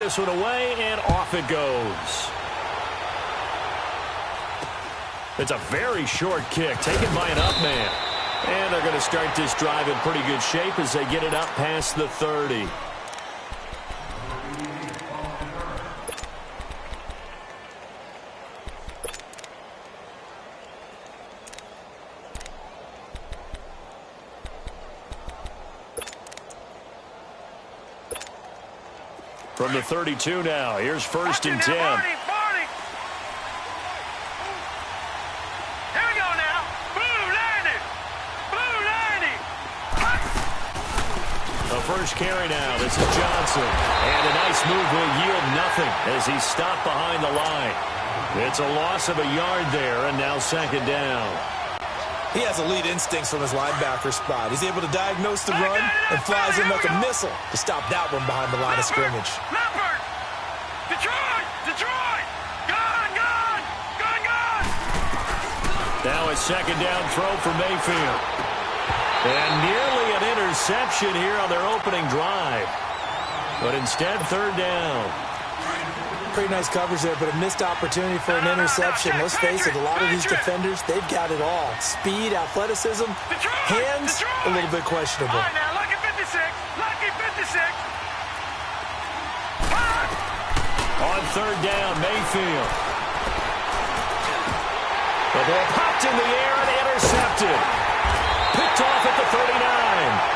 this one away, and off it goes. It's a very short kick, taken by an up man. And they're going to start this drive in pretty good shape as they get it up past the 30. From the 32 now, here's 1st and 10. Here we go now. Blue landed. Blue landed. The first carry now. This is Johnson. And a nice move will yield nothing as he's stopped behind the line. It's a loss of a yard there, and now 2nd down. He has elite instincts from his linebacker spot. He's able to diagnose the run and flies in like a missile to stop that one behind the line of scrimmage. Leopard. Detroit. Detroit. Gone, gone. Gone, gone. Now a 2nd down throw for Mayfield. And nearly an interception here on their opening drive. But instead, 3rd down. Pretty nice coverage there, but a missed opportunity for an interception. Let's face it, a lot of these defenders, they've got it all. Speed, athleticism, hands, a little bit questionable. All right, now, lucky 56. Lucky 56. On 3rd down, Mayfield. The ball popped in the air and intercepted. Picked off at the 39.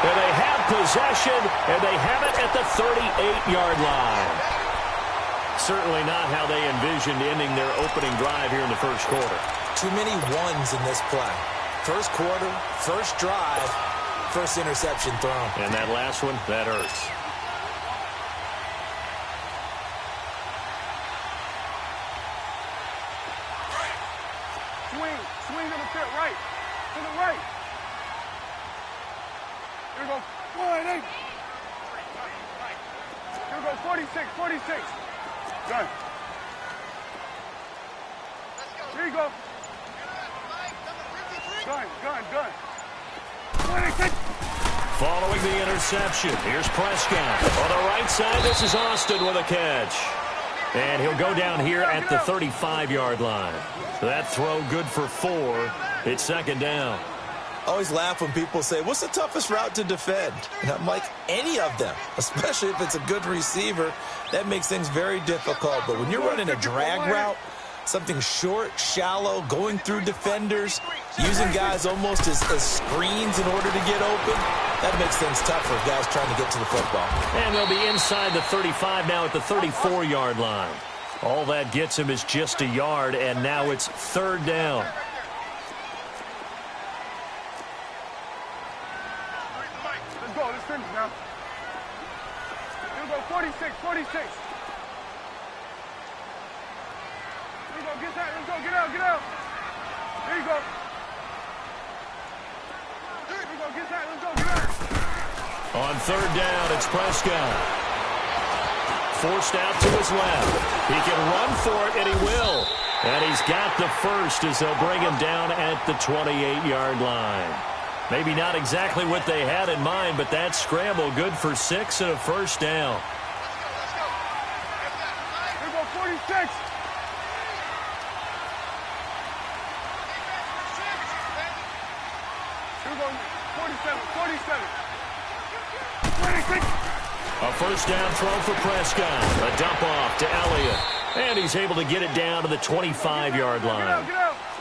And they have possession, and they have it at the 38-yard line. Certainly not how they envisioned ending their opening drive here in the 1st quarter. Too many ones in this play. 1st quarter, 1st drive, 1st interception thrown. And that last one, that hurts. Swing. Swing to the pit. Right. To the right. Here we go. 1-8. Here we go. 46. 46. Done. Here you go. Done. 26. Following the interception, here's Prescott. On the right side, this is Austin with a catch. And he'll go down here at the 35-yard line. That throw good for 4. It's 2nd down. I always laugh when people say, what's the toughest route to defend? And I'm like, any of them, especially if it's a good receiver. That makes things very difficult. But when you're running a drag route, something short, shallow, going through defenders, using guys almost as screens in order to get open, that makes things tough for guys trying to get to the football. And they'll be inside the 35 now at the 34-yard line. All that gets him is just a yard, and now it's 3rd down. Let's finish now. Here we go, 46, 46. Here we go, get that, let's go, get out. Here you go. Here we go, get that, let's go, get out. On 3rd down, it's Prescott. Forced out to his left. He can run for it, and he will. And he's got the first as they'll bring him down at the 28-yard line. Maybe not exactly what they had in mind, but that scramble good for 6 and a 1st down. Here we go, 46. Here we go, 47, 46. A 1st down throw for Prescott. A dump off to Elliott. And he's able to get it down to the 25-yard line.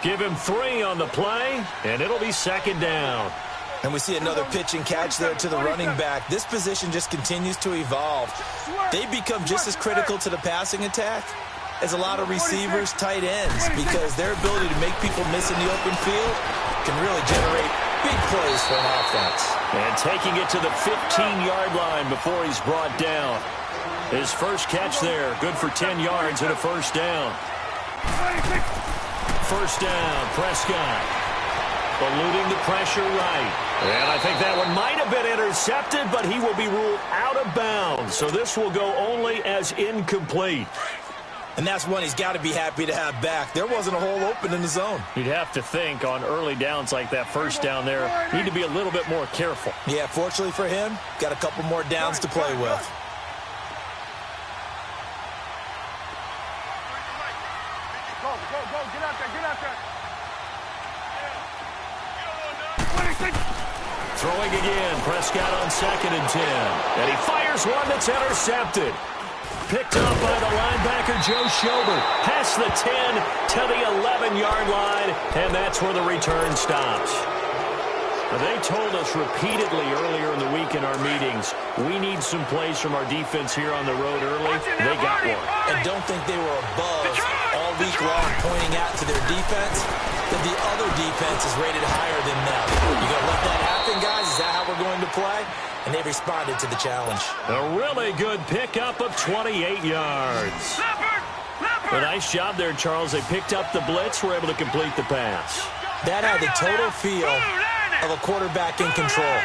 Give him 3 on the play, and it'll be 2nd down. And we see another pitch and catch there to the running back. This position just continues to evolve. They become just as critical to the passing attack as a lot of receivers, tight ends, because their ability to make people miss in the open field can really generate big plays for an offense. And taking it to the 15-yard line before he's brought down. His first catch there, good for 10 yards and a 1st down. 1st down, Prescott. Eluding the pressure right. And I think that one might have been intercepted, but he will be ruled out of bounds. So this will go only as incomplete. And that's one he's got to be happy to have back. There wasn't a hole open in the zone. You'd have to think on early downs like that 1st down there, need to be a little bit more careful. Yeah, fortunately for him, got a couple more downs to play with. Go, get out there. 26. Throwing again, Prescott on 2nd and 10. And he fires one that's intercepted. Picked up by the linebacker, Joe Schobert. Past the 10 to the 11-yard line, and that's where the return stops. They told us repeatedly earlier in the week in our meetings, we need some plays from our defense here on the road early. They got one. And don't think they were above all week long pointing out to their defense that the other defense is rated higher than them. You going to let that happen, guys? Is that how we're going to play? And they responded to the challenge. A really good pickup of 28 yards. A nice job there, Charles. They picked up the blitz, were able to complete the pass. That had the total feel of a quarterback in control.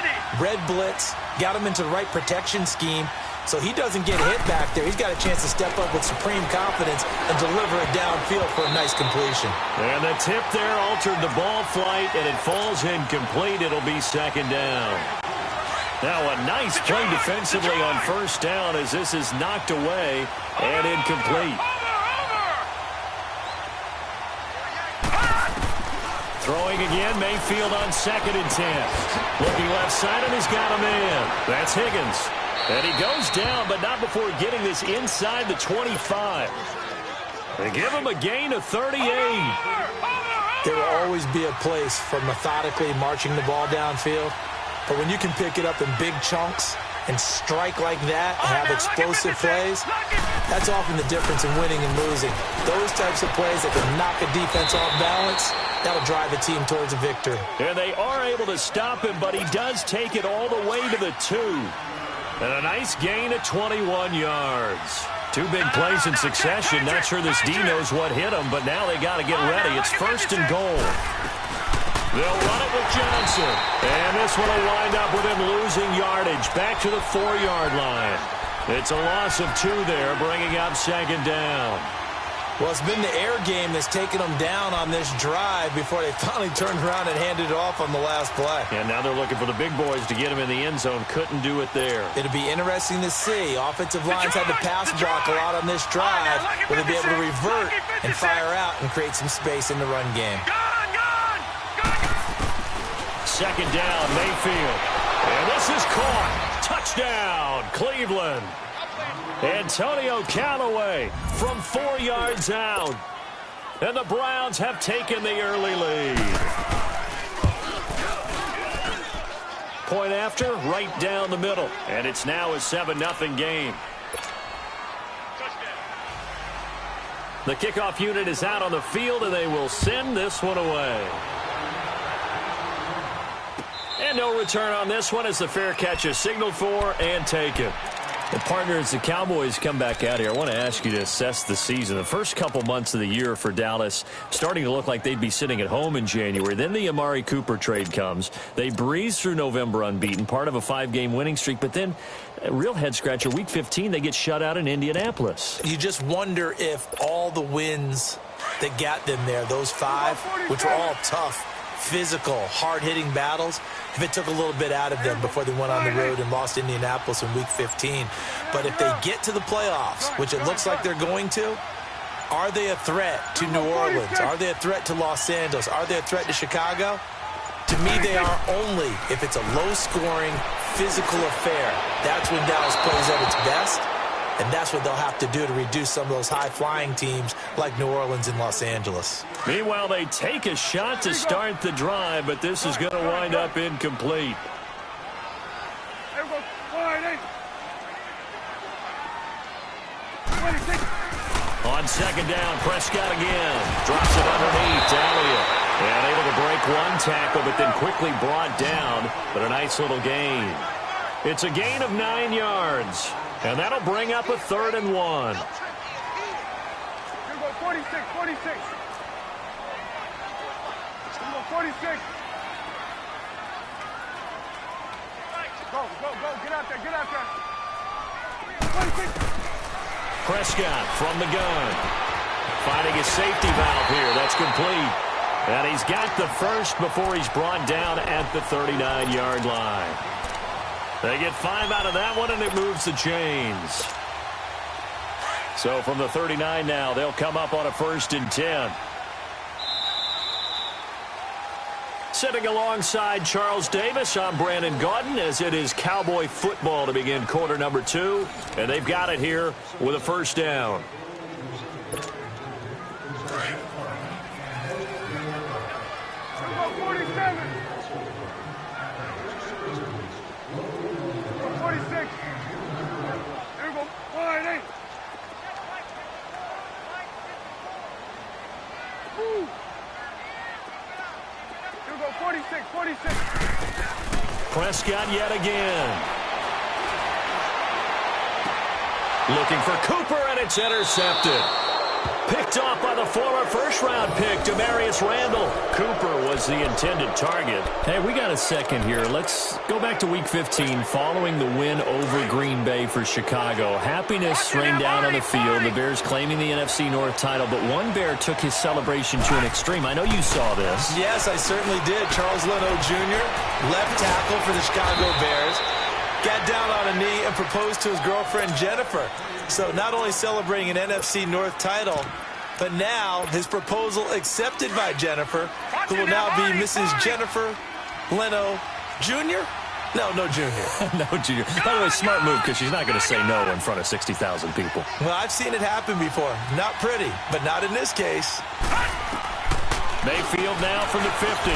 Red blitz, got him into the right protection scheme, so he doesn't get hit back there. He's got a chance to step up with supreme confidence and deliver it downfield for a nice completion. And the tip there altered the ball flight, and it falls incomplete. It'll be 2nd down. Now a nice play defensively on 1st down as this is knocked away and incomplete. Throwing again, Mayfield on 2nd and 10. Looking left side, and he's got him in. That's Higgins. And he goes down, but not before getting this inside the 25. They give him a gain of 38. There will always be a place for methodically marching the ball downfield. But when you can pick it up in big chunks and strike like that and have explosive plays, that's often the difference in winning and losing. Those types of plays that can knock a defense off balance, that'll drive a team towards a victory. And they are able to stop him, but he does take it all the way to the 2. And a nice gain of 21 yards. 2 big plays in succession. Not sure this D knows what hit him, but now they got to get ready. It's 1st and goal. They'll run it with Johnson. And this one will wind up with him losing yardage. Back to the 4-yard line. It's a loss of 2 there, bringing up 2nd down. Well, it's been the air game that's taken them down on this drive before they finally turned around and handed it off on the last play. And now they're looking for the big boys to get him in the end zone. Couldn't do it there. It'll be interesting to see. Offensive lines had to pass block a lot on this drive. Will they be able to revert and fire out and create some space in the run game? 2nd down, Mayfield. And this is caught. Touchdown, Cleveland. Antonio Callaway from 4 yards out. And the Browns have taken the early lead. Point after, right down the middle. And it's now a 7-0 game. The kickoff unit is out on the field, and they will send this one away. And no return on this one as the fair catch is signaled for and taken. Well, partners, the Cowboys come back out here. I want to ask you to assess the season. The first couple months of the year for Dallas starting to look like they'd be sitting at home in January. Then the Amari Cooper trade comes. They breeze through November unbeaten, part of a 5-game winning streak. But then, a real head-scratcher, Week 15, they get shut out in Indianapolis. You just wonder if all the wins that got them there, those 5, which were all tough, physical, hard-hitting battles, if it took a little bit out of them before they went on the road and lost Indianapolis in Week 15. But if they get to the playoffs, which it looks like they're going to, are they a threat to New Orleans? Are they a threat to Los Angeles? Are they a threat to Chicago? To me, they are only if it's a low-scoring, physical affair. That's when Dallas plays at its best. And that's what they'll have to do to reduce some of those high-flying teams like New Orleans and Los Angeles. Meanwhile, they take a shot to start the drive, but this is going to wind up incomplete. On 2nd down, Prescott again. Drops it underneath to Elliott. And able to break one tackle, but then quickly brought down. But a nice little gain. It's a gain of 9 yards. And that'll bring up a 3rd and 1. 46. 46. Go, get out there. 46. Prescott from the gun. Finding a safety valve here. That's complete. And he's got the first before he's brought down at the 39-yard line. They get 5 out of that one, and it moves the chains. So from the 39 now, they'll come up on a 1st and 10. Sitting alongside Charles Davis, I'm Brandon Gaudin, as it is Cowboy football to begin quarter number 2. And they've got it here with a first down. Prescott yet again. Looking for Cooper, and it's intercepted. Picked off by the former first-round pick, Demarius Randall. Cooper was the intended target. Hey, we got a second here. Let's go back to Week 15 following the win over Green Bay for Chicago. Happiness rained down on the field. The Bears claiming the NFC North title, but one Bear took his celebration to an extreme. I know you saw this. Yes, I certainly did. Charles Leno Jr., left tackle for the Chicago Bears, got down on a knee and proposed to his girlfriend, Jennifer. So not only celebrating an NFC North title, but now his proposal accepted by Jennifer, who will now be Mrs. Jennifer Leno Jr.? No Junior. No Junior. By the way, smart move, because she's not going to say no in front of 60,000 people. Well, I've seen it happen before. Not pretty, but not in this case. Mayfield now from the 50.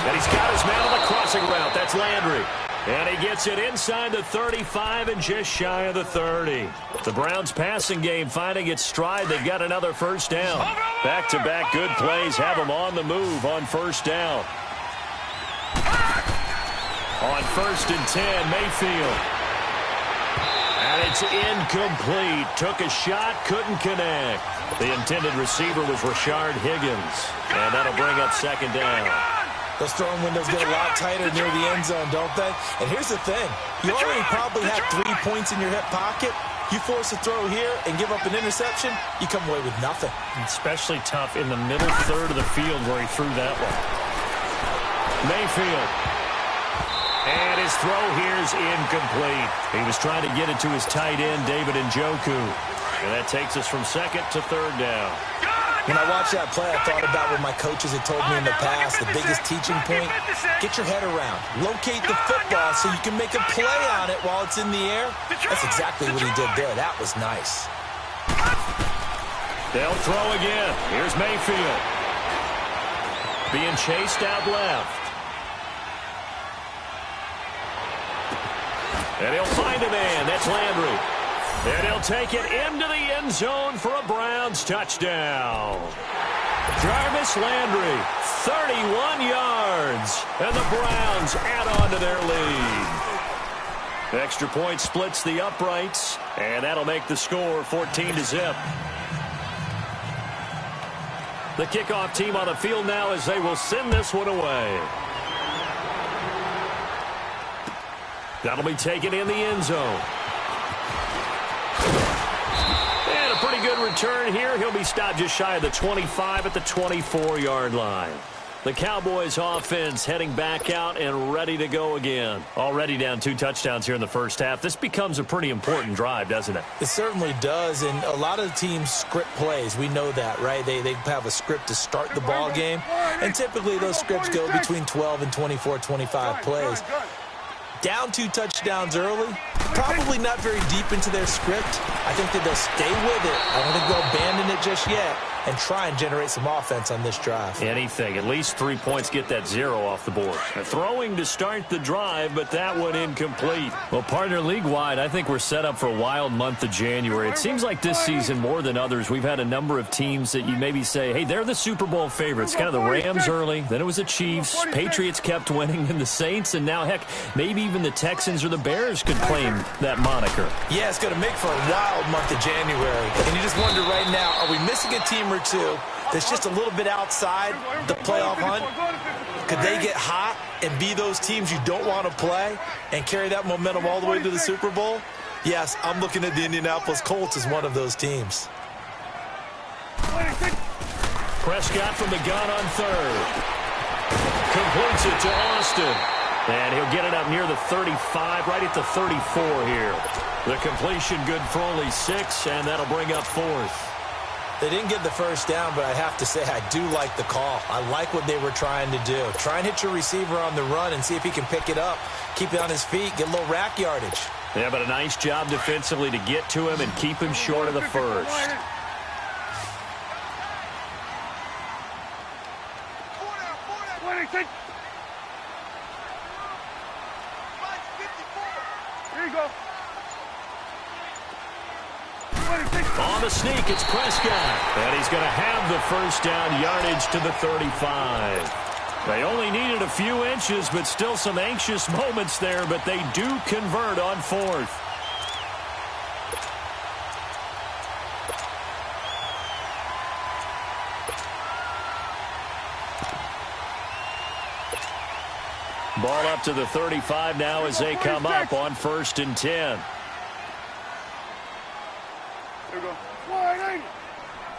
And he's got his man on the crossing route. That's Landry. And he gets it inside the 35 and just shy of the 30. The Browns passing game finding its stride. They've got another first down. Back-to-back good plays have them on the move on first down. On 1st and 10, Mayfield. And it's incomplete. Took a shot, couldn't connect. The intended receiver was Rashard Higgins. And that'll bring up second down. Those throwing windows get a lot tighter near the end zone, don't they? And here's the thing. You already probably have 3 points in your hip pocket. You force a throw here and give up an interception, you come away with nothing. Especially tough in the middle third of the field where he threw that one. Mayfield. And his throw here is incomplete. He was trying to get it to his tight end, David Njoku. And that takes us from second to third down. When I watched that play, I thought about what my coaches had told me in the past. The biggest teaching point, get your head around. Locate the football so you can make a play on it while it's in the air. That's exactly what he did there. That was nice. They'll throw again. Here's Mayfield. Being chased out left. And he'll find a man. That's Landry. And he'll take it into the end zone for a Browns touchdown. Jarvis Landry, 31 yards. And the Browns add on to their lead. Extra point splits the uprights. And that'll make the score 14-0. The kickoff team on the field now as they will send this one away. That'll be taken in the end zone. And a pretty good return here. He'll be stopped just shy of the 25 at the 24-yard line. The Cowboys offense heading back out and ready to go again. Already down 2 touchdowns here in the first half. This becomes a pretty important drive, doesn't it? It certainly does, and a lot of teams script plays. We know that, right? They have a script to start the ball game, and typically those scripts go between 12 and 24, 25 plays. Down 2 touchdowns early, probably not very deep into their script. I think that they'll stay with it. I don't think they'll abandon it just yet and try and generate some offense on this drive. Anything. At least 3 points, get that 0 off the board. Throwing to start the drive, but that one incomplete. Well, partner, league-wide, I think we're set up for a wild month of January. It seems like this season, more than others, we've had a number of teams that you maybe say, hey, they're the Super Bowl favorites. Kind of the Rams early, then it was the Chiefs. Patriots kept winning, and the Saints, and now, heck, maybe even the Texans or the Bears could claim that moniker. Yeah, it's going to make for a wild month of January. And you just wonder right now, are we missing a team or two that's just a little bit outside the playoff hunt? Could they get hot and be those teams you don't want to play and carry that momentum all the way to the Super Bowl? Yes, I'm looking at the Indianapolis Colts as one of those teams. Prescott from the gun on third. Completes it to Austin. And he'll get it up near the 35, right at the 34 here. The completion good for only 6, and that'll bring up 4th. They didn't get the first down, but I have to say I do like the call. I like what they were trying to do. Try and hit your receiver on the run and see if he can pick it up, keep it on his feet, get a little rack yardage. Yeah, but a nice job defensively to get to him and keep him short of the first. Here you go. On the sneak, it's Prescott. And he's going to have the first down, yardage to the 35. They only needed a few inches, but still some anxious moments there, but they do convert on fourth. Ball up to the 35 now as they come up on 1st and 10. Here we go. Wide angle.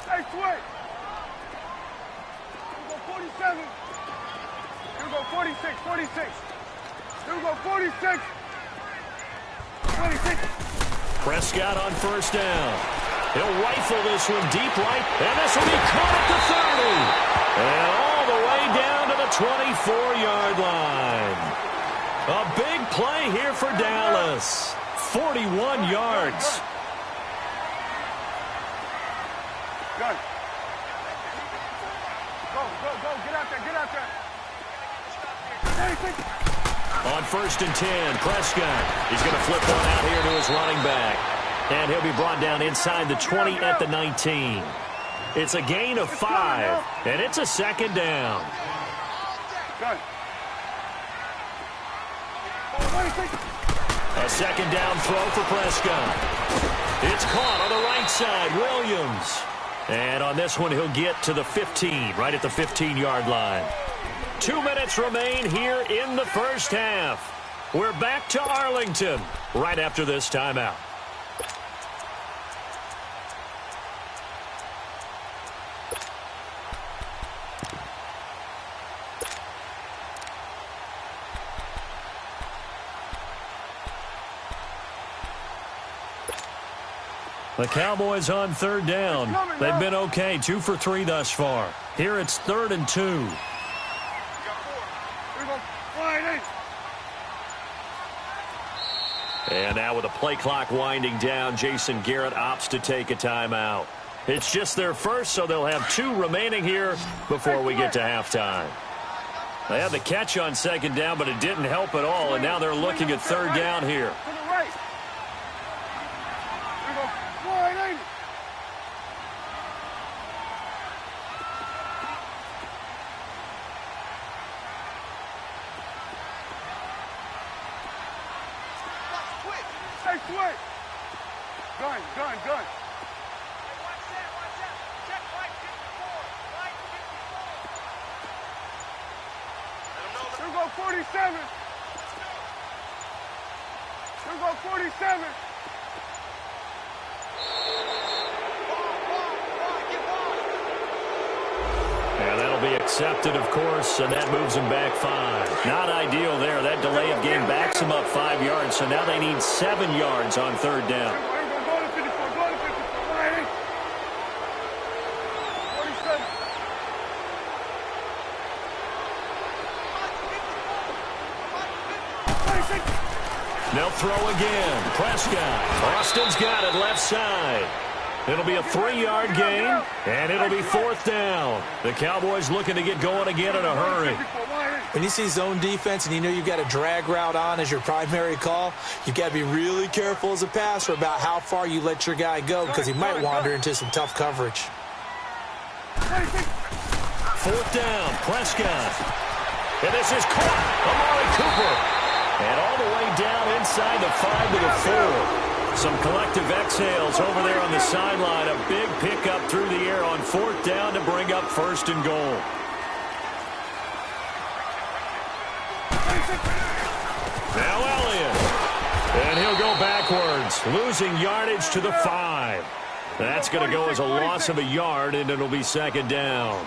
Hey, switch. Here we go, 47. Here we go, 46, 46. Here we go, 46. 26. Prescott on 1st down. He'll rifle this one deep right, and this will be caught at the 30. And all the way down to the 24-yard line. A big play here for Dallas. 41 yards. Gun. Go, go, go. Get out there, get out there. 26. On 1st and 10, Prescott. He's going to flip one out here to his running back. And he'll be brought down inside the 20 at the 19. It's a gain of 5, and it's a 2nd down. Gun. A 2nd down throw for Prescott. It's caught on the right side, Williams. And on this one, he'll get to the 15, right at the 15-yard line. 2 minutes remain here in the first half. We're back to Arlington right after this timeout. The Cowboys on 3rd down. They've been okay, 2 for 3 thus far. Here it's 3rd and 2. And now with the play clock winding down, Jason Garrett opts to take a timeout. It's just their first, so they'll have 2 remaining here before we get to halftime. They had the catch on 2nd down, but it didn't help at all, and now they're looking at 3rd down here. Gun, gun, gun. Here we go, 47. Here we go, 47. And that'll be accepted, of course, and that moves them back 5. Not ideal there. That delay of game backs them up 5 yards, so now they need 7 yards on 3rd down. They'll throw again. Prescott. Austin's got it left side. It'll be a 3-yard gain, and it'll be 4th down. The Cowboys looking to get going again in a hurry. When you see zone defense and you know you've got a drag route on as your primary call, you've got to be really careful as a passer about how far you let your guy go because he might wander into some tough coverage. 4th down, Prescott. And this is caught. Amari Cooper. And all the way down inside the 5 to the 4. Some collective exhales over there on the sideline. A big pickup through the air on 4th down to bring up 1st and goal. Now Elliott. And he'll go backwards, losing yardage to the 5. That's going to go as a loss of a yard, and it'll be 2nd down.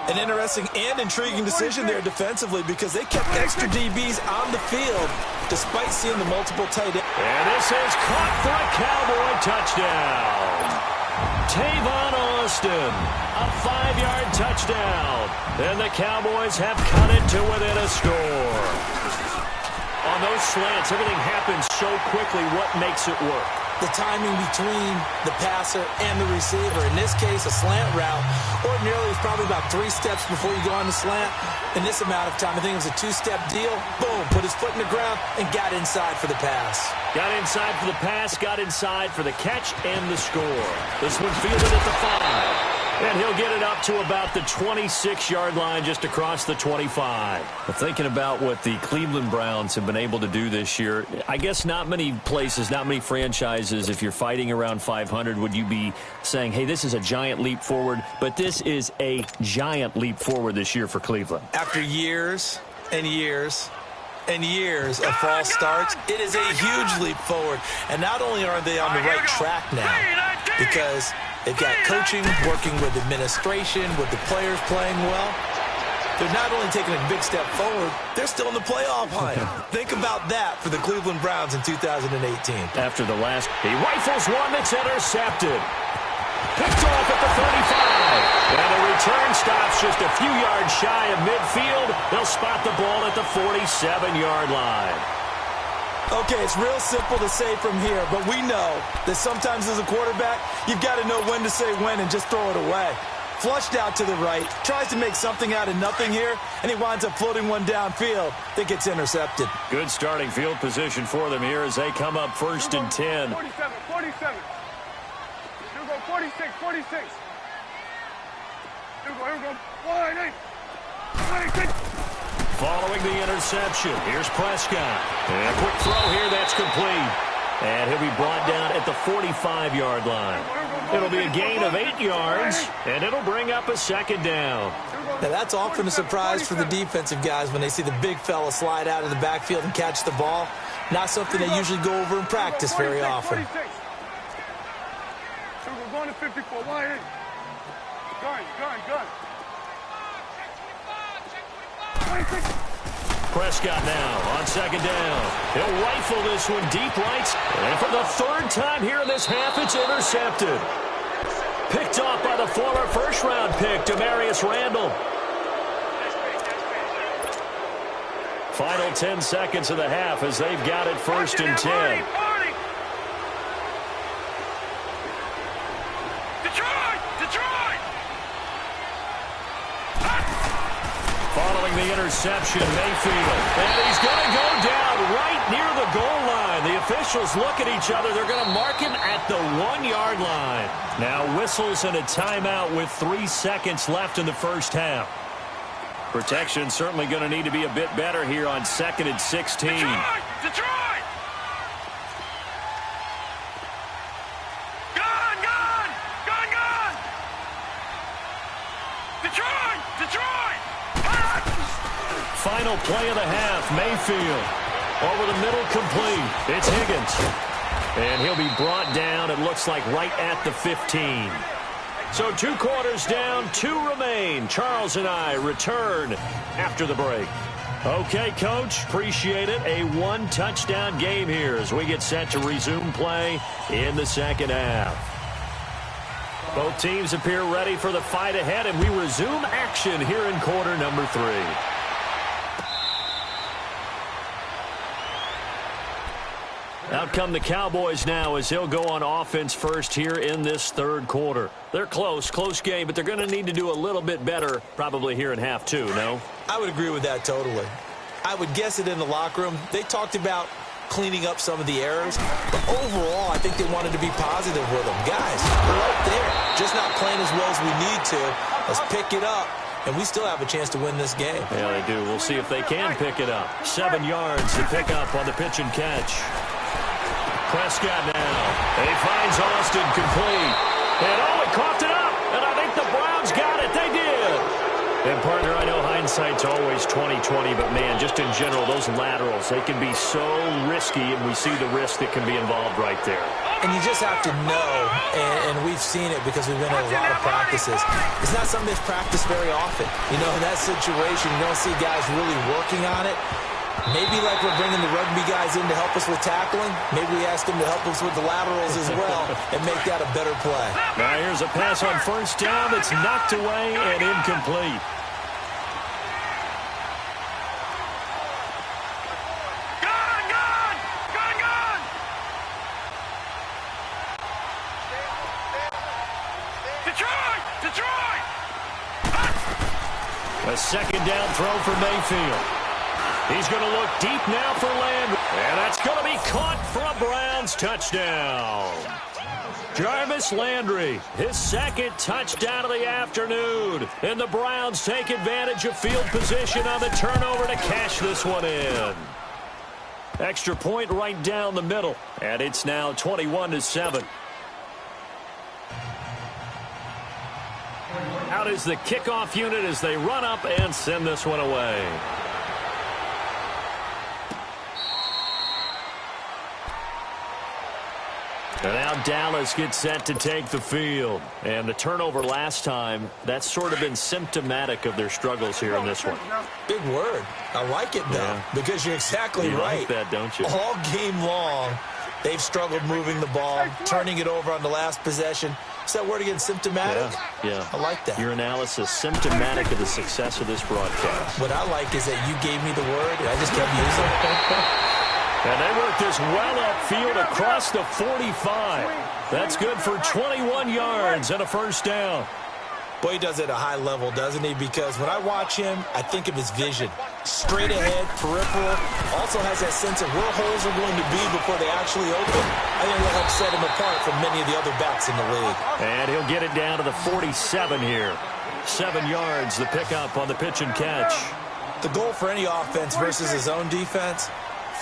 An interesting and intriguing decision there defensively because they kept extra DBs on the field despite seeing the multiple tight ends. And this is caught for a Cowboy touchdown. Tavon Austin, a 5-yard touchdown. And the Cowboys have cut it to within a score. On those slants, everything happens so quickly. What makes it work? The timing between the passer and the receiver. In this case, a slant route. Ordinarily, it's probably about 3 steps before you go on the slant. In this amount of time, I think it was a 2-step deal. Boom, put his foot in the ground and got inside for the pass. Got inside for the pass, got inside for the catch and the score. This one fielded at the 5. And he'll get it up to about the 26-yard line, just across the 25. Well, thinking about what the Cleveland Browns have been able to do this year, I guess not many places, not many franchises, if you're fighting around 500, would you be saying, hey, this is a giant leap forward, but this is a giant leap forward this year for Cleveland. After years and years and years of false starts, it is a huge leap forward. And not only are they on the right track now, because they've got coaching, working with administration, with the players playing well. They're not only taking a big step forward, they're still in the playoff hunt. Think about that for the Cleveland Browns in 2018. After the last, he rifles one that's intercepted. Picked off at the 35. And the return stops just a few yards shy of midfield. They'll spot the ball at the 47-yard line. Okay, it's real simple to say from here, but we know that sometimes as a quarterback, you've got to know when to say when and just throw it away. Flushed out to the right, tries to make something out of nothing here, and he winds up floating one downfield that gets intercepted. Good starting field position for them here as they come up 1st and 10. 47, 47. Here we go, 46, 46. Here we go, 46. Following the interception, here's Prescott. And a quick throw here, that's complete. And he'll be brought down at the 45-yard line. It'll be a gain of 8 yards, and it'll bring up a 2nd down. Now, that's often a surprise for the defensive guys when they see the big fella slide out of the backfield and catch the ball. Not something they usually go over in practice very often. We're going to 54. Gun. Prescott now on 2nd down. He'll rifle this one deep right. And for the 3rd time here in this half, it's intercepted. Picked off by the former first-round pick, Demarius Randall. Final 10 seconds of the half as they've got it 1st and 10. Following the interception, Mayfield. And he's going to go down right near the goal line. The officials look at each other. They're going to mark him at the 1-yard line. Now whistles and a timeout with 3 seconds left in the first half. Protection certainly going to need to be a bit better here on 2nd and 16. Detroit! Final play of the half, Mayfield. Over the middle, complete. It's Higgins. And he'll be brought down, it looks like, right at the 15. So 2 quarters down, 2 remain. Charles and I return after the break. Okay, Coach, appreciate it. A 1-touchdown game here as we get set to resume play in the second half. Both teams appear ready for the fight ahead, and we resume action here in quarter number 3. Out come the Cowboys now as he'll go on offense first here in this 3rd quarter. They're close game, but they're going to need to do a little bit better probably here in half 2, no? I would agree with that totally. I would guess it in the locker room. They talked about cleaning up some of the errors, but overall, I think they wanted to be positive with them. Guys, we're right there. Just not playing as well as we need to. Let's pick it up, and we still have a chance to win this game. Yeah, they do. We'll see if they can pick it up. 7 yards to pick up on the pitch and catch. Prescott now. He finds Austin complete. And he coughed it up. And I think the Browns got it. They did. And, partner, I know hindsight's always 20/20, but, man, just in general, those laterals, they can be so risky, and we see the risk that can be involved right there. And you just have to know, and we've seen it because we've been in a lot of practices. It's not something that's practiced very often. You know, in that situation, you don't see guys really working on it. Maybe like we're bringing the rugby guys in to help us with tackling, maybe we ask them to help us with the laterals as well and make that a better play. Now here's a pass on first down that's knocked away and incomplete. A second down throw for Mayfield. He's going to look deep now for Landry. And that's going to be caught for a Browns touchdown. Jarvis Landry, his second touchdown of the afternoon. And the Browns take advantage of field position on the turnover to cash this one in. Extra point right down the middle. And it's now 21-7. Out is the kickoff unit as they run up and send this one away. And now Dallas gets set to take the field. And the turnover last time, that's sort of been symptomatic of their struggles here in this one. Big word. I like it, though, because you're exactly right. Like that, don't you? All game long, they've struggled moving the ball, turning it over on the last possession. Is that word again, symptomatic? Yeah. I like that. Your analysis, symptomatic of the success of this broadcast. What I like is that you gave me the word, and I just kept using it. And they work this well upfield across the 45. That's good for 21 yards and a first down. Boy, he does it at a high level, doesn't he? Because when I watch him, I think of his vision. Straight ahead, peripheral. Also has that sense of where holes are going to be before they actually open. I think that'll help set him apart from many of the other backs in the league. And he'll get it down to the 47 here. 7 yards, the pickup on the pitch and catch. The goal for any offense versus his own defense,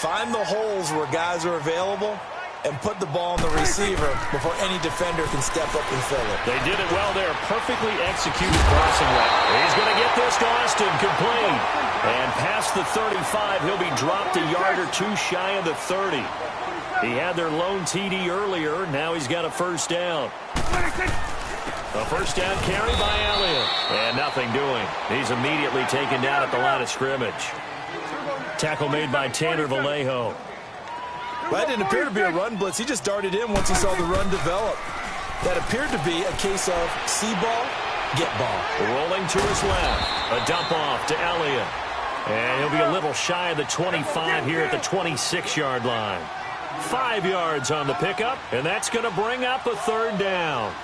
find the holes where guys are available and put the ball on the receiver before any defender can step up and fill it. They did it well there. Perfectly executed crossing route. He's going to get this to Austin, complete. And past the 35, he'll be dropped a yard or two shy of the 30. He had their lone TD earlier. Now he's got a first down. A first down carry by Elliott. And nothing doing. He's immediately taken down at the line of scrimmage. Tackle made by Tanner Vallejo. Well, that didn't appear to be a run blitz. He just darted in once he saw the run develop. That appeared to be a case of see ball, get ball. Rolling to his left. A dump off to Elliott. And he'll be a little shy of the 25 here at the 26-yard line. 5 yards on the pickup, and that's going to bring up a third down.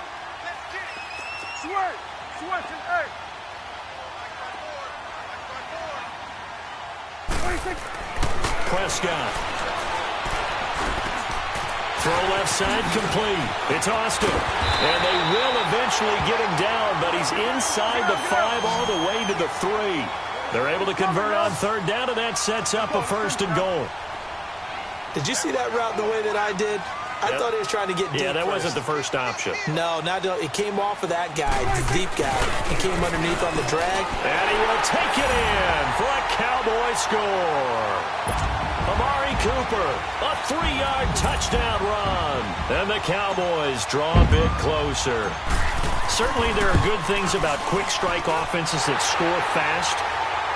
Prescott. Throw left side complete. It's Austin. And they will eventually get him down, but he's inside the 5 all the way to the 3. They're able to convert on third down, and that sets up a first and goal. Did you see that route the way that I did? I thought he was trying to get deep. Yeah, that first. wasn't the first option. No, it came off of that guy, the deep guy. He came underneath on the drag. And he will take it in for a Cowboy score. Amari Cooper, a 3-yard touchdown run. And the Cowboys draw a bit closer. Certainly there are good things about quick strike offenses that score fast,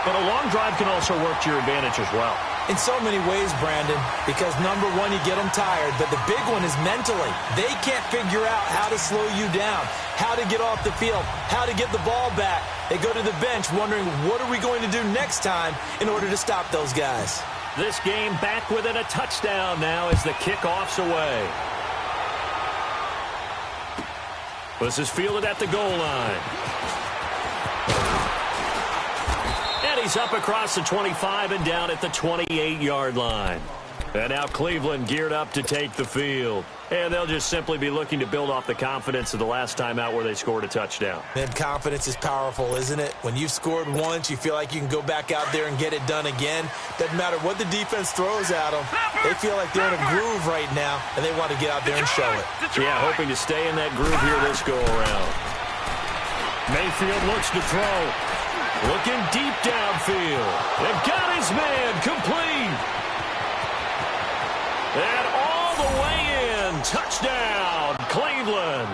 but a long drive can also work to your advantage as well. In so many ways, Brandon, because number one, you get them tired, but the big one is mentally. They can't figure out how to slow you down, how to get off the field, how to get the ball back. They go to the bench wondering, what are we going to do next time in order to stop those guys? This game back within a touchdown now as the kickoff's away. This is fielded at the goal line. And he's up across the 25 and down at the 28-yard line. And now Cleveland geared up to take the field. And they'll just simply be looking to build off the confidence of the last time out where they scored a touchdown. Man, confidence is powerful, isn't it? When you've scored once, you feel like you can go back out there and get it done again. Doesn't matter what the defense throws at them. They feel like they're in a groove right now, and they want to get out there and show it. Yeah, hoping to stay in that groove here this go-around. Mayfield looks to throw. Looking deep downfield. And got his man complete. And all the way in. Touchdown, Cleveland.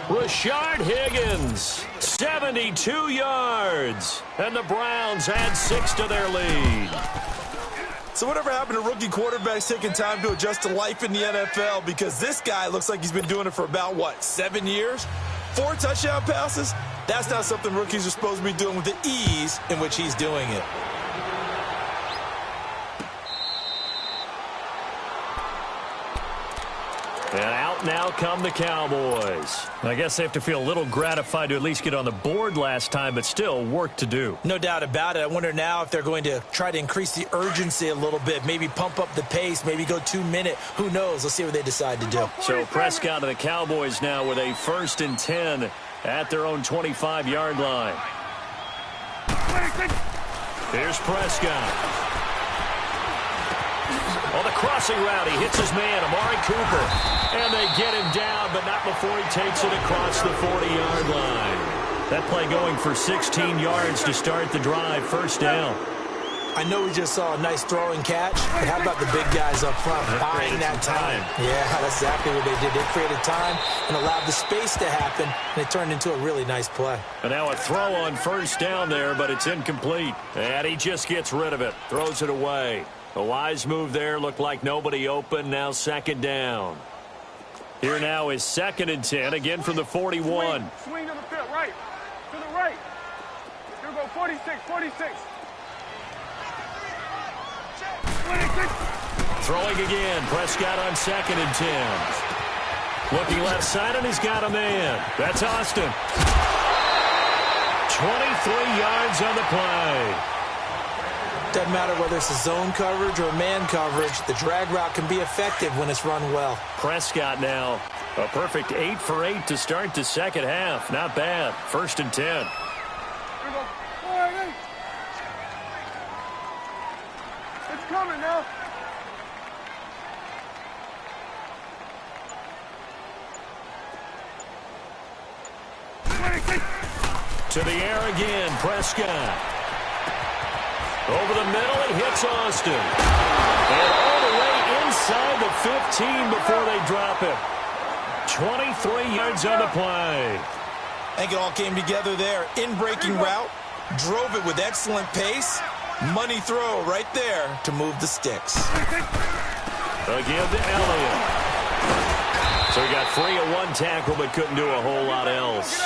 Rashard Higgins, 72 yards. And the Browns add 6 to their lead. So whatever happened to rookie quarterbacks taking time to adjust to life in the NFL? Because this guy looks like he's been doing it for about, 7 years? 4 touchdown passes? That's not something rookies are supposed to be doing with the ease in which he's doing it. And out now come the Cowboys. I guess they have to feel a little gratified to at least get on the board last time, but still work to do. No doubt about it. I wonder now if they're going to try to increase the urgency a little bit, maybe pump up the pace, maybe go 2-minute. Who knows? Let's see what they decide to do. So Prescott and the Cowboys now with a 1st and 10 at their own 25-yard line. Here's Prescott. On the crossing route, he hits his man, Amari Cooper. And they get him down, but not before he takes it across the 40-yard line. That play going for 16 yards to start the drive, 1st down. I know we just saw a nice throwing catch, but how about the big guys up front buying that time? Yeah, that's exactly what they did. They created time and allowed the space to happen, and it turned into a really nice play. And now a throw on 1st down there, but it's incomplete. And he just gets rid of it, throws it away. A wise move there. Looked like nobody open. Now 2nd down. Here now is 2nd and 10. Again from the 41. Swing to the field. Right. To the right. Here we go. 46. 46. 26. Throwing again. Prescott on 2nd and 10. Looking left side, and he's got a man. That's Austin. 23 yards on the play. Doesn't matter whether it's a zone coverage or man coverage, the drag route can be effective when it's run well. Prescott now, a perfect 8 for 8 to start the 2nd half. Not bad. 1st and 10. Here we go. 48. It's coming now. To the air again, Prescott. Over the middle, he hits Austin. And all the way inside the 15 before they drop it. 23 yards on the play. I think it all came together there. In-breaking route, drove it with excellent pace. Money throw right there to move the sticks. Again to Elliott. So he got free of 1 tackle, but couldn't do a whole lot else.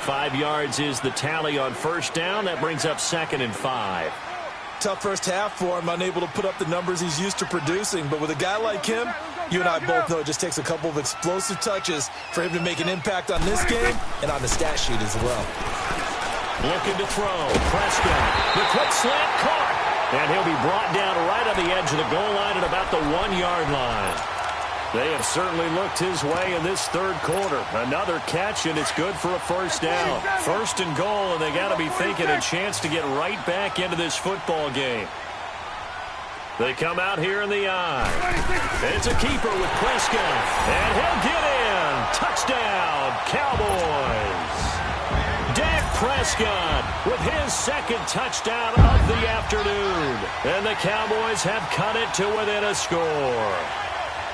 5 yards is the tally on 1st down. That brings up 2nd and 5. Tough first half for him, unable to put up the numbers he's used to producing. But with a guy like him, you and I both know it just takes a couple of explosive touches for him to make an impact on this game and on the stat sheet as well. Looking to throw. Prescott. The quick slant caught. And he'll be brought down right on the edge of the goal line at about the 1-yard line. They have certainly looked his way in this 3rd quarter. Another catch, and it's good for a 1st down. 1st and goal, and they got to be thinking a chance to get right back into this football game. They come out here in the eye. It's a keeper with Prescott, and he'll get in. Touchdown, Cowboys. Dak Prescott with his 2nd touchdown of the afternoon. And the Cowboys have cut it to within a score.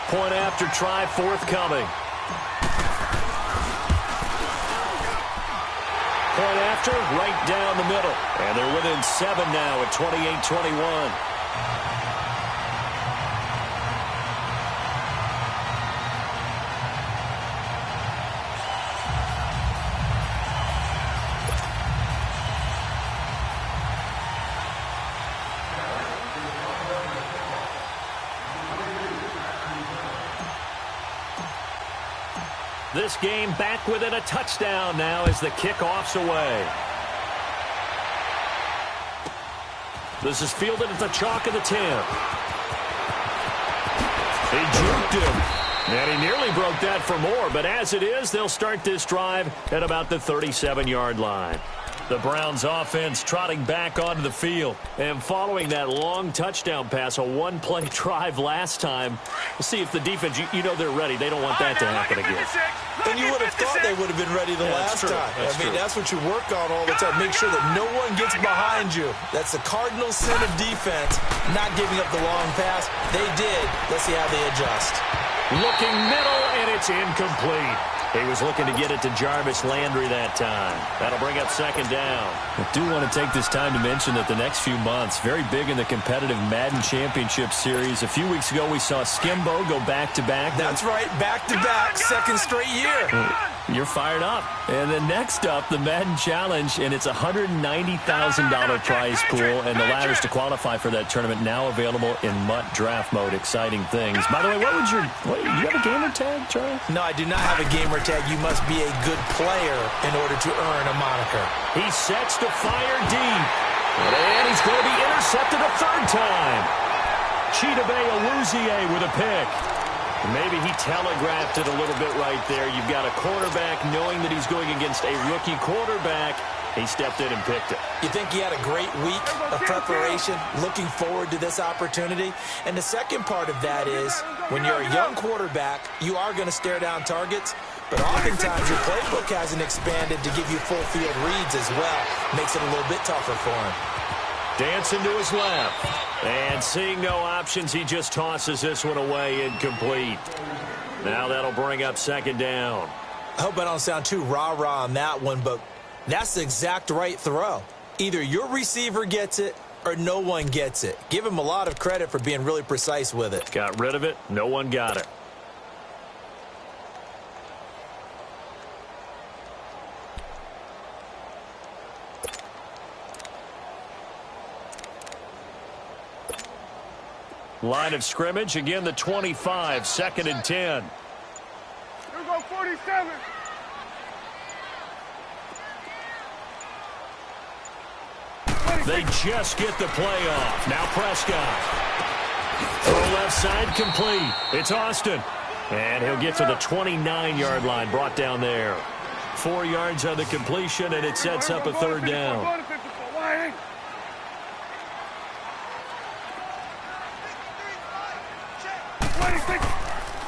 Point after try forthcoming. Point after, right down the middle. And they're within 7 now at 28-21. This game back within a touchdown now as the kickoff's away. This is fielded at the chalk of the 10. He juked him. And he nearly broke that for more, but as it is, they'll start this drive at about the 37-yard line. The Browns offense trotting back onto the field. And following that long touchdown pass, a 1-play drive last time, we'll see if the defense, you know they're ready. They don't want that to happen again. And you would have thought they would have been ready the last time. That's what you work on all the time. Make sure that no one gets behind you. That's the cardinal sin of defense, not giving up the long pass. They did. Let's see how they adjust. Looking middle, and it's incomplete. He was looking to get it to Jarvis Landry that time. That'll bring up second down. I do want to take this time to mention that the next few months, very big in the competitive Madden Championship Series. A few weeks ago, we saw Skimbo go back-to-back. That's right, back-to-back, second straight year. You're fired up. And then next up, the Madden Challenge, and it's a $190,000 prize pool, and the ladders to qualify for that tournament now available in MUT draft mode. Exciting things. By the way, do you have a gamer tag, Charles? No, I do not have a gamer tag. You must be a good player in order to earn a moniker. He sets to fire deep. And he's going to be intercepted a third time. Chidobe Awuzie with a pick. Maybe he telegraphed it a little bit right there. You've got a quarterback knowing that he's going against a rookie quarterback. He stepped in and picked it. You think he had a great week of preparation, looking forward to this opportunity? And the second part of that is, when you're a young quarterback, you are going to stare down targets, but oftentimes your playbook hasn't expanded to give you full field reads as well. Makes it a little bit tougher for him. Dancing to his left. And seeing no options, he just tosses this one away incomplete. Now that'll bring up second down. I hope I don't sound too rah-rah on that one, but that's the exact right throw. Either your receiver gets it or no one gets it. Give him a lot of credit for being really precise with it. Got rid of it. No one got it. Line of scrimmage, again the 25, second and 10. Here we go, 47. They just get the play off. Now Prescott. Throw left side complete. It's Austin. And he'll get to the 29-yard line, brought down there. 4 yards on the completion, and it sets up a third down.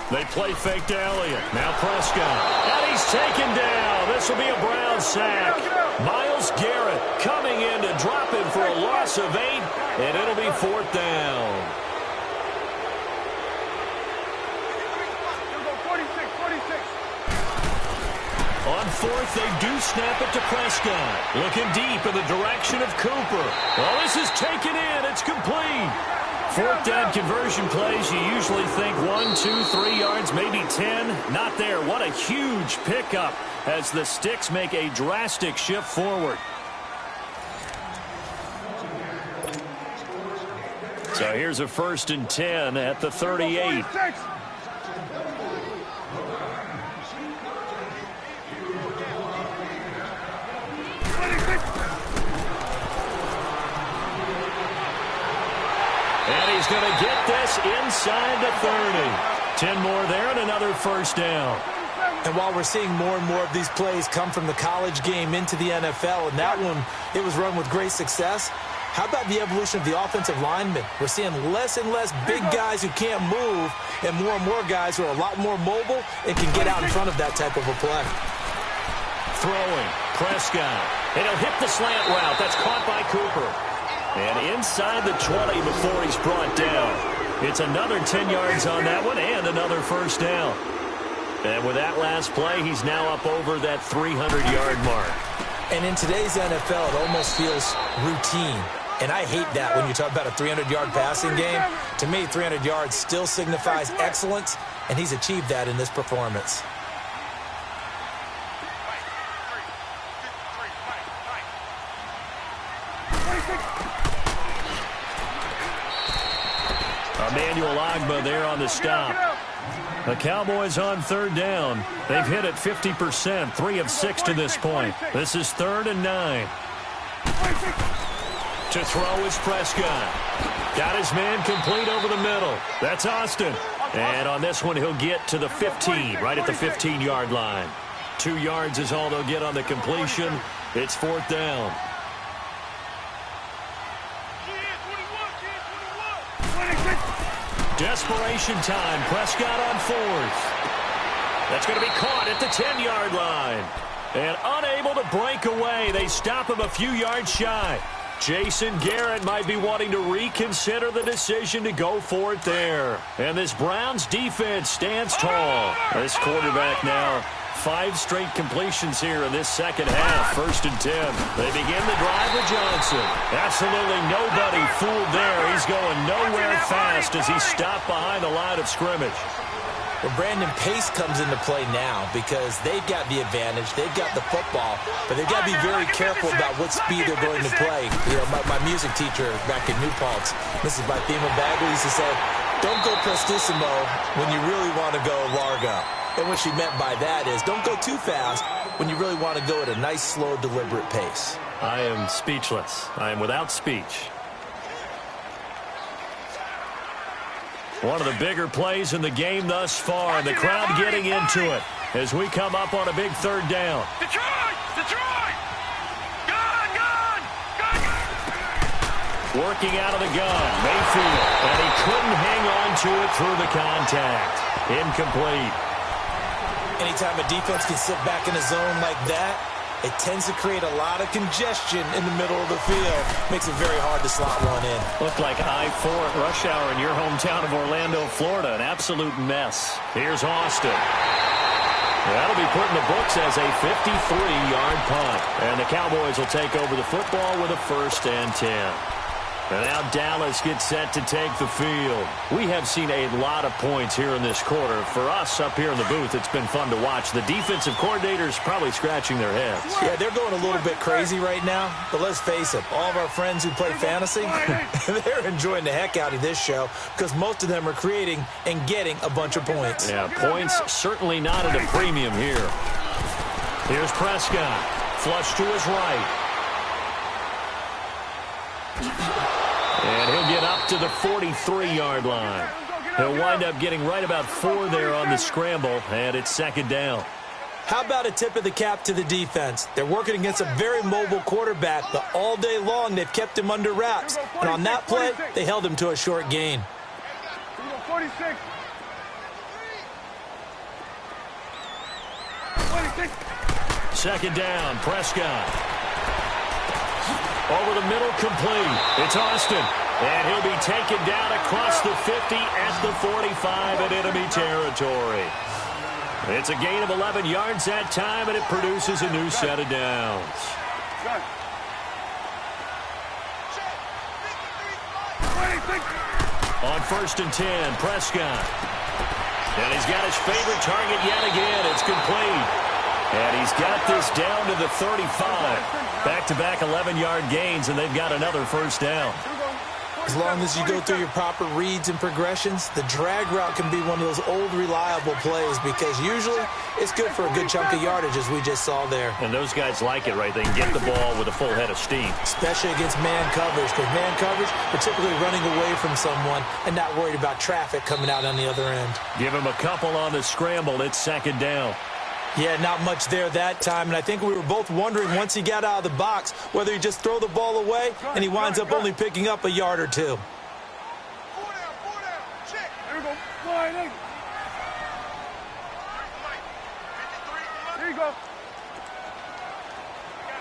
They play fake to Elliott. Now Prescott. And he's taken down. This will be a Brown sack. Myles Garrett coming in to drop him for a loss of 8, and it'll be fourth down. On fourth, they do snap it to Prescott. Looking deep in the direction of Cooper. Well, this is taken in. It's complete. Fourth down conversion plays, you usually think 1, 2, 3 yards, maybe 10. Not there. What a huge pickup as the Sticks make a drastic shift forward. So here's a first and 10 at the 38. And he's going to get this inside the 30. 10 more there and another first down. And while we're seeing more and more of these plays come from the college game into the NFL, and that one, it was run with great success, how about the evolution of the offensive linemen? We're seeing less and less big guys who can't move and more guys who are a lot more mobile and can get out in front of that type of a play. Throwing, Prescott. And he'll hit the slant route. That's caught by Cooper. And inside the 20 before he's brought down. It's another 10 yards on that one and another first down. And with that last play, he's now up over that 300-yard mark. And in today's NFL, it almost feels routine. And I hate that when you talk about a 300-yard passing game. To me, 300 yards still signifies excellence, and he's achieved that in this performance. Emmanuel Ogbah there on the stop. The Cowboys on third down. They've hit it 50%, 3 of 6 to this point. This is 3rd and 9. To throw is Prescott. Got his man complete over the middle. That's Austin. And on this one, he'll get to the 15, right at the 15-yard line. 2 yards is all they'll get on the completion. It's 4th down. Desperation time. Prescott on 4th. That's going to be caught at the 10-yard line. And unable to break away. They stop him a few yards shy. Jason Garrett might be wanting to reconsider the decision to go for it there. And this Browns defense stands tall. This quarterback now 5 straight completions here in this second half. 1st and 10. They begin the drive with Johnson. Absolutely nobody fooled there. He's going nowhere fast as he's stopped behind the line of scrimmage. Well, Brandon, pace comes into play now because they've got the advantage. They've got the football, but they've got to be very careful about what speed they're going to play. You know, my music teacher back in New Paltz, Mrs. Bythema Bagley, used to say, don't go prestissimo when you really want to go largo. And what she meant by that is don't go too fast when you really want to go at a nice, slow, deliberate pace. I am speechless. I am without speech. One of the bigger plays in the game thus far, and the crowd getting into it as we come up on a big 3rd down. Detroit! Detroit! Gun! Gun! Gun! Working out of the gun, Mayfield, and he couldn't hang on to it through the contact. Incomplete. Anytime a defense can sit back in a zone like that, it tends to create a lot of congestion in the middle of the field. Makes it very hard to slot one in. Looked like I-4 at rush hour in your hometown of Orlando, Florida. An absolute mess. Here's Austin. That'll be put in the books as a 53-yard punt. And the Cowboys will take over the football with a 1st and 10. And now Dallas gets set to take the field. We have seen a lot of points here in this quarter. For us up here in the booth, it's been fun to watch. The defensive coordinators probably scratching their heads. Yeah, they're going a little bit crazy right now. But let's face it, all of our friends who play fantasy, they're enjoying the heck out of this show because most of them are creating and getting a bunch of points. Yeah, points certainly not at a premium here. Here's Prescott. Flush to his right. And he'll get up to the 43-yard line. He'll wind up getting right about 4 there on the scramble, and it's 2nd down. How about a tip of the cap to the defense? They're working against a very mobile quarterback, but all day long they've kept him under wraps. And on that play, they held him to a short gain. 46. 46. 2nd down, Prescott. Over the middle, complete. It's Austin. And he'll be taken down across the 50 at the 45 in enemy territory. It's a gain of 11 yards that time, and it produces a new set of downs. On 1st and 10, Prescott. And he's got his favorite target yet again. It's complete. And he's got this down to the 35. Back-to-back 11-yard gains, and they've got another 1st down. As long as you go through your proper reads and progressions, the drag route can be one of those old reliable plays because usually it's good for a good chunk of yardage, as we just saw there. And those guys like it, right? They can get the ball with a full head of steam. Especially against man coverage, because man coverage, we're typically running away from someone and not worried about traffic coming out on the other end. Give him a couple on the scramble. It's 2nd down. Yeah, not much there that time, and I think we were both wondering once he got out of the box whether he just throw the ball away and he winds up only picking up a yard or 2. 4 down. Check. There we go. There you go.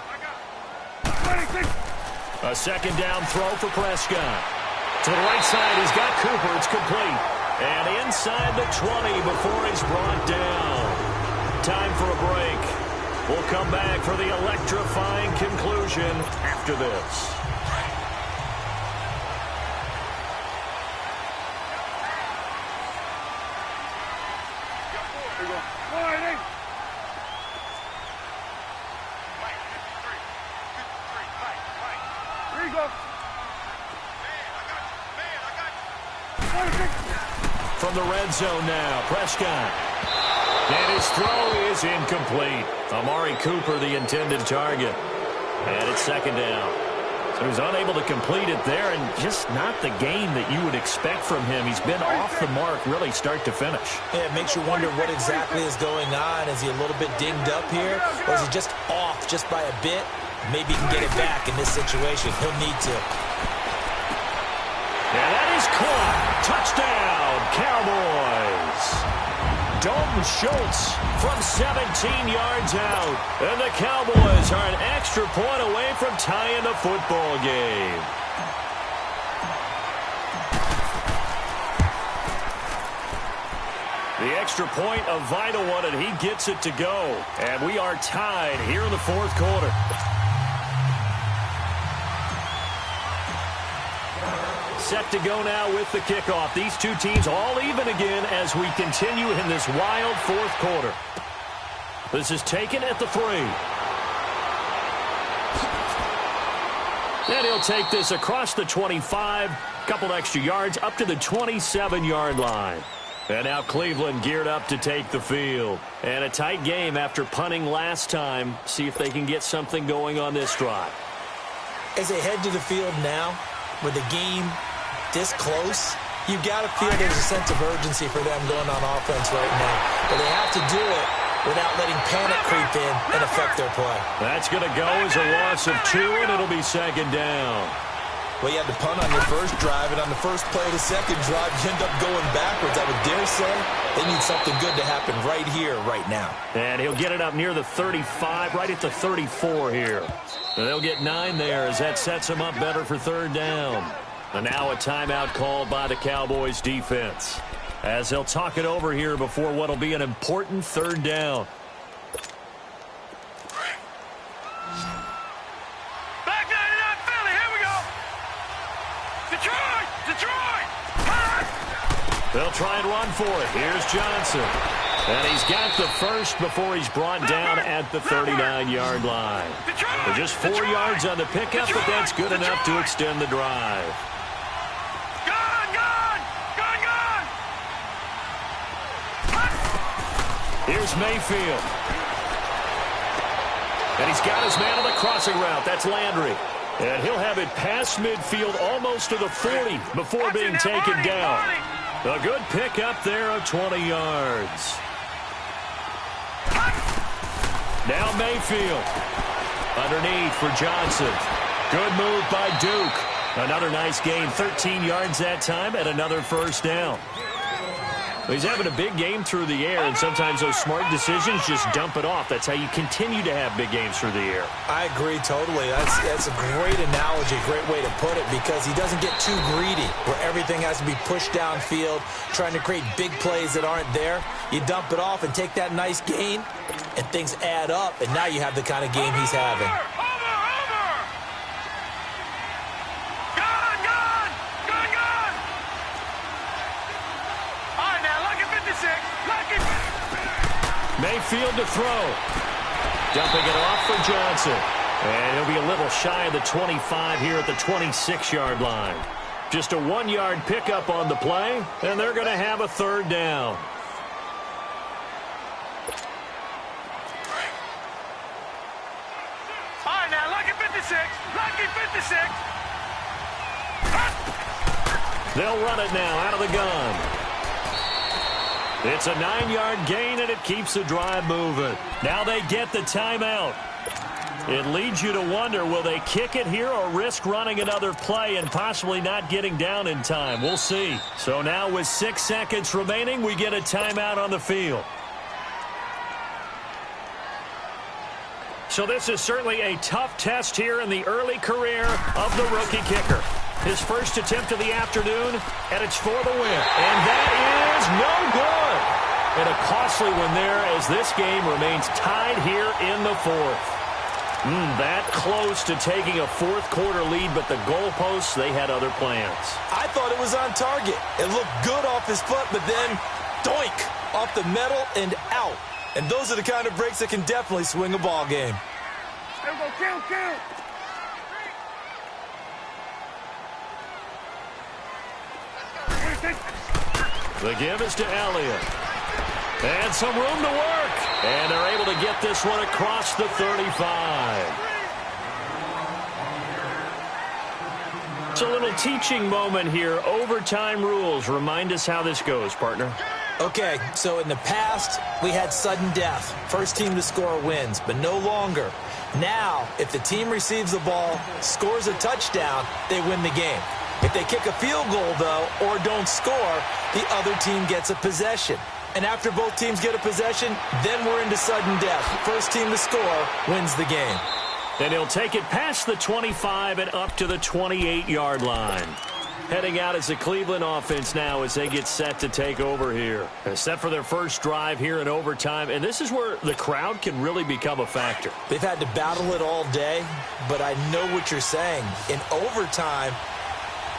I got it. 26. A 2nd down throw for Prescott. To the right side, he's got Cooper. It's complete. And inside the 20 before he's brought down. Time for a break. We'll come back for the electrifying conclusion after this. There you go. There you go. From the red zone now, Prescott. And his throw is incomplete. Amari Cooper, the intended target. And it's 2nd down. So he's unable to complete it there, and just not the game that you would expect from him. He's been off the mark really start to finish. Yeah, it makes you wonder what exactly is going on. Is he a little bit dinged up here, or is he just off just by a bit? Maybe he can get it back in this situation. He'll need to. And that is caught. Touchdown, Cowboys. Dalton Schultz from 17 yards out. And the Cowboys are an extra point away from tying the football game. The extra point, a vital one, and he gets it to go. And we are tied here in the fourth quarter. Set to go now with the kickoff. These two teams all even again as we continue in this wild fourth quarter. This is taken at the 3. And he'll take this across the 25, couple extra yards up to the 27-yard line. And now Cleveland geared up to take the field. And a tight game after punting last time. See if they can get something going on this drive. As they head to the field now, with the game this close, you've got to feel there's a sense of urgency for them going on offense right now. But they have to do it without letting panic creep in and affect their play. That's going to go as a loss of 2, and it'll be second down. Well, you had to punt on your first drive, and on the first play of the second drive, you end up going backwards. I would dare say they need something good to happen right here, right now. And he'll get it up near the 35, right at the 34 here. And they'll get 9 there as that sets them up better for third down. And now a timeout called by the Cowboys defense, as they'll talk it over here before what will be an important third down. Back 99 Philly, here we go. Detroit! Detroit! They'll try and run for it. Here's Johnson. And he's got the first before he's brought down at the 39-yard line. They're just 4 yards on the pickup, but that's good enough to extend the drive. Here's Mayfield. And he's got his man on the crossing route. That's Landry. And he'll have it past midfield almost to the 40 before being taken down. A good pickup there of 20 yards. Now Mayfield. Underneath for Johnson. Good move by Duke. Another nice gain. 13 yards that time and another first down. He's having a big game through the air, and sometimes those smart decisions just dump it off. That's how you continue to have big games through the air. I agree totally. That's a great analogy, great way to put it, because he doesn't get too greedy where everything has to be pushed downfield, trying to create big plays that aren't there. You dump it off and take that nice gain, and things add up, and now you have the kind of game he's having. Mayfield to throw. Dumping it off for Johnson. And he'll be a little shy of the 25 here at the 26-yard line. Just a 1-yard pickup on the play, and they're going to have a third down. All right, now, lucky 56. Lucky 56. They'll run it now out of the gun. It's a 9-yard gain, and it keeps the drive moving. Now they get the timeout. It leads you to wonder, will they kick it here or risk running another play and possibly not getting down in time? We'll see. So now with 6 seconds remaining, we get a timeout on the field. So this is certainly a tough test here in the early career of the rookie kicker. His first attempt of the afternoon, and it's for the win. And that is no good. And a costly one there as this game remains tied here in the fourth. That close to taking a fourth quarter lead, but the goalposts, they had other plans. I thought it was on target. It looked good off his foot, but then doink, off the metal and out. And those are the kind of breaks that can definitely swing a ball game. There we go, kill. The give is to Elliott. And some room to work. And they're able to get this one across the 35. It's a little teaching moment here. Overtime rules. Remind us how this goes, partner. Okay, so in the past, we had sudden death. First team to score wins, but no longer. Now, if the team receives the ball, scores a touchdown, they win the game. If they kick a field goal, though, or don't score, the other team gets a possession. And after both teams get a possession, then we're into sudden death. First team to score wins the game. And he'll take it past the 25 and up to the 28-yard line. heading out as the Cleveland offense now as they get set to take over here. Set for their first drive here in overtime, and this is where the crowd can really become a factor. They've had to battle it all day, but I know what you're saying. In overtime,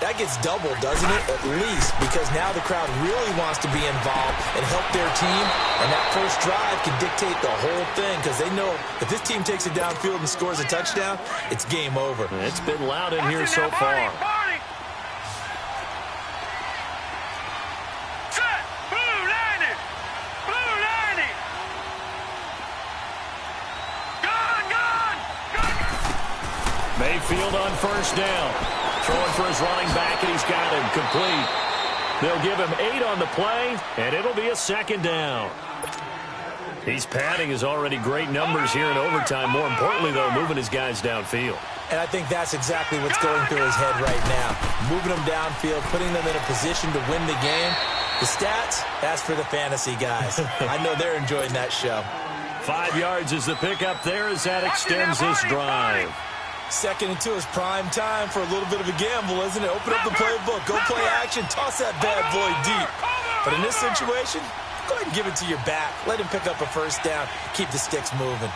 that gets doubled, doesn't it? At least, because now the crowd really wants to be involved and help their team, and that first drive can dictate the whole thing because they know if this team takes it downfield and scores a touchdown, it's game over. It's been loud in here so far. Mayfield on first down. Throwing for his running back, and he's got him complete. They'll give him 8 on the play, and it'll be a second down. He's padding his already great numbers here in overtime. More importantly, though, moving his guys downfield. And I think that's exactly what's going through his head right now. Moving them downfield, putting them in a position to win the game. The stats, that's for the fantasy guys. I know they're enjoying that show. 5 yards is the pickup there as that extends this drive. 2nd and 2 is prime time for a little bit of a gamble, isn't it? Open up the playbook, go play action, toss that bad boy deep. But in this situation, go ahead and give it to your back. Let him pick up a first down. Keep the sticks moving.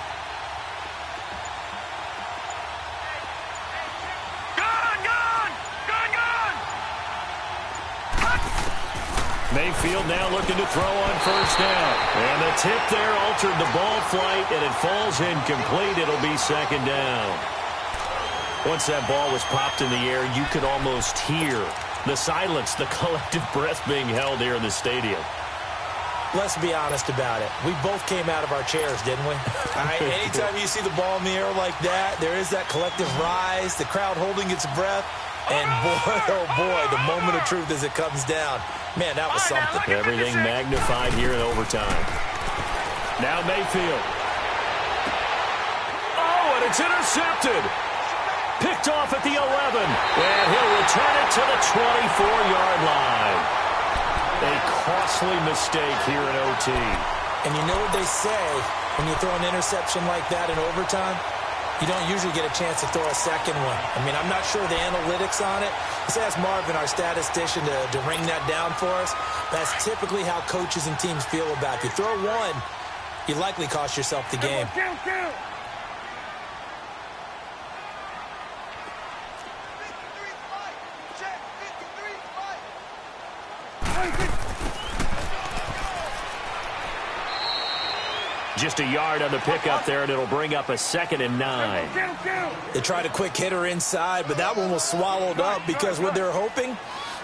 Mayfield now looking to throw on first down. And the tip there altered the ball flight, and it falls incomplete. It'll be second down. Once that ball was popped in the air, you could almost hear the silence, the collective breath being held here in the stadium. Let's be honest about it. We both came out of our chairs, didn't we? Anytime you see the ball in the air like that, there is that collective rise, the crowd holding its breath, and boy, oh boy, the moment of truth as it comes down. Man, that was something. Everything magnified here in overtime. Now Mayfield. Oh, and it's intercepted. Picked off at the 11, and he'll return it to the 24-yard line. A costly mistake here in OT. And you know what they say, when you throw an interception like that in overtime, you don't usually get a chance to throw a second one. I mean, I'm not sure the analytics on it. Let's ask Marvin, our statistician, to ring that down for us. That's typically how coaches and teams feel about it. If you throw one, you likely cost yourself the game. Just a yard on the pickup there, and it'll bring up a 2nd and 9. They tried a quick hitter inside, but that one was swallowed up because what they're hoping,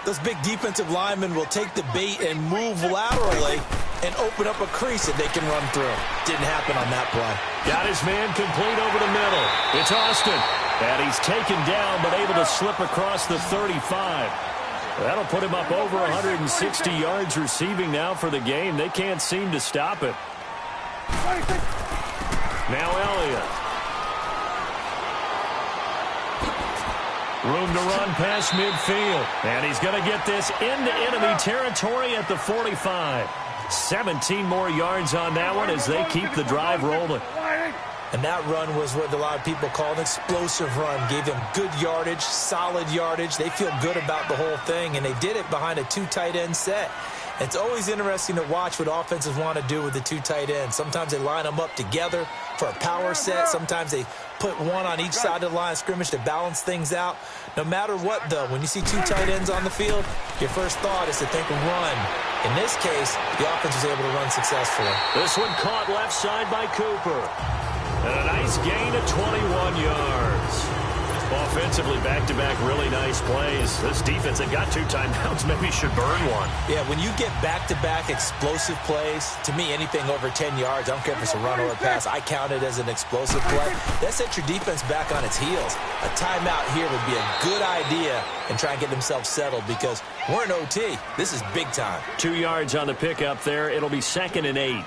those big defensive linemen will take the bait and move laterally and open up a crease that they can run through. Didn't happen on that play. Got his man complete over the middle. It's Austin. And he's taken down, but able to slip across the 35. That'll put him up over 160 yards receiving now for the game. They can't seem to stop it. Now Elliott. Room to run past midfield. And he's going to get this into enemy territory at the 45. 17 more yards on that one as they keep the drive rolling. And that run was what a lot of people call an explosive run. Gave them good yardage, solid yardage. They feel good about the whole thing, and they did it behind a 2 tight end set. It's always interesting to watch what offenses want to do with the 2 tight ends. Sometimes they line them up together for a power set. Sometimes they put one on each side of the line of scrimmage to balance things out. No matter what, though, when you see 2 tight ends on the field, your first thought is to think run. In this case, the offense was able to run successfully. This one caught left side by Cooper. And a nice gain of 21 yards. Offensively, back-to-back really nice plays. This defense, they've got 2 timeouts, maybe should burn one. Yeah, when you get back-to-back explosive plays, to me, anything over 10 yards, I don't care if it's a run or a pass, I count it as an explosive play. That sets your defense back on its heels. A timeout here would be a good idea and try and get themselves settled because we're in OT. This is big time. 2 yards on the pickup there. It'll be 2nd and 8.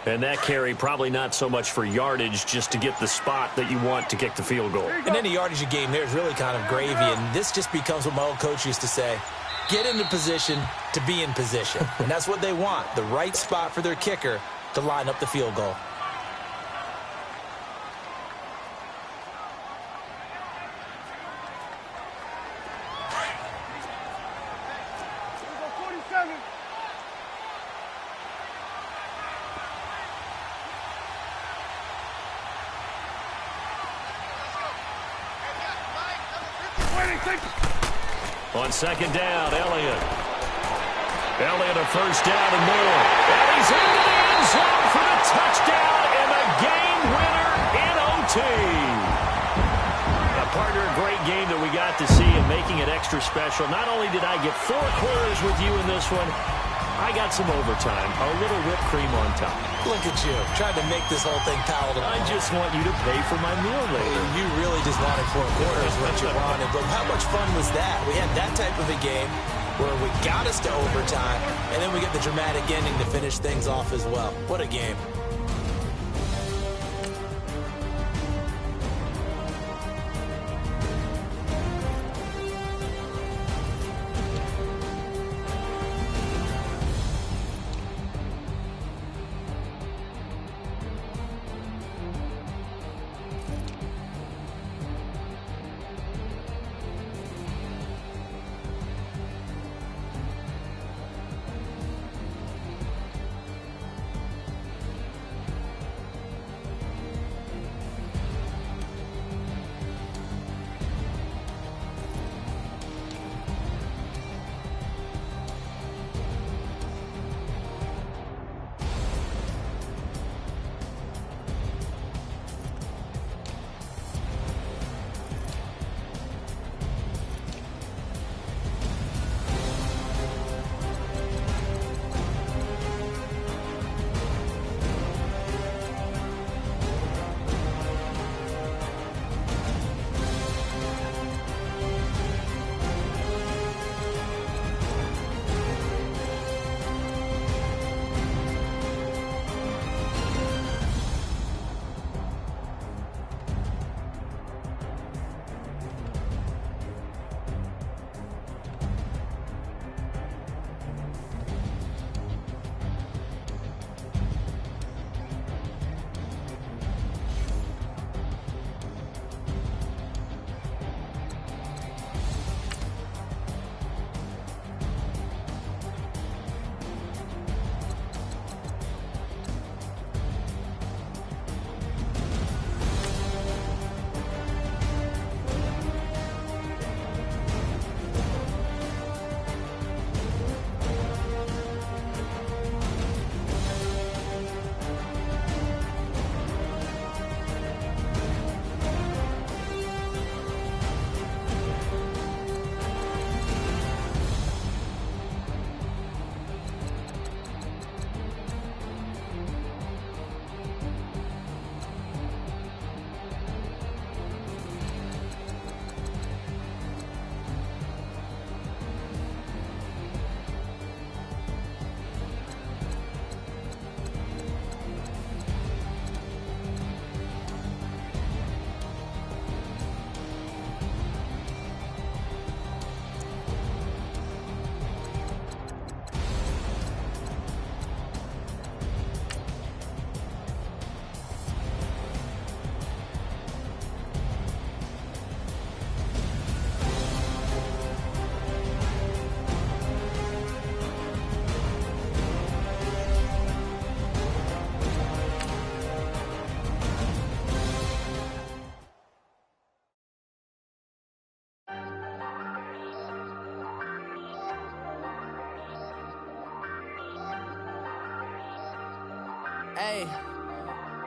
And that carry probably not so much for yardage, just to get the spot that you want to kick the field goal. And any yardage you gain there is really kind of gravy, and this just becomes what my old coach used to say, get into position to be in position. And that's what they want, the right spot for their kicker to line up the field goal. On second down, Elliott. Elliott a first down and more. And he's into the end zone for the touchdown and the game winner in OT. Partner, a great game that we got to see and making it extra special. Not only did I get 4 quarters with you in this one, I got some overtime, a little whipped cream on top. Look at you, trying to make this whole thing palatable. I just want you to pay for my meal later. You really just wanted 4 quarters, what you wanted. But how much fun was that? We had that type of a game where we got us to overtime, and then we get the dramatic ending to finish things off as well. What a game.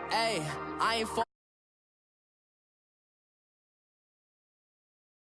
Hey, I ain't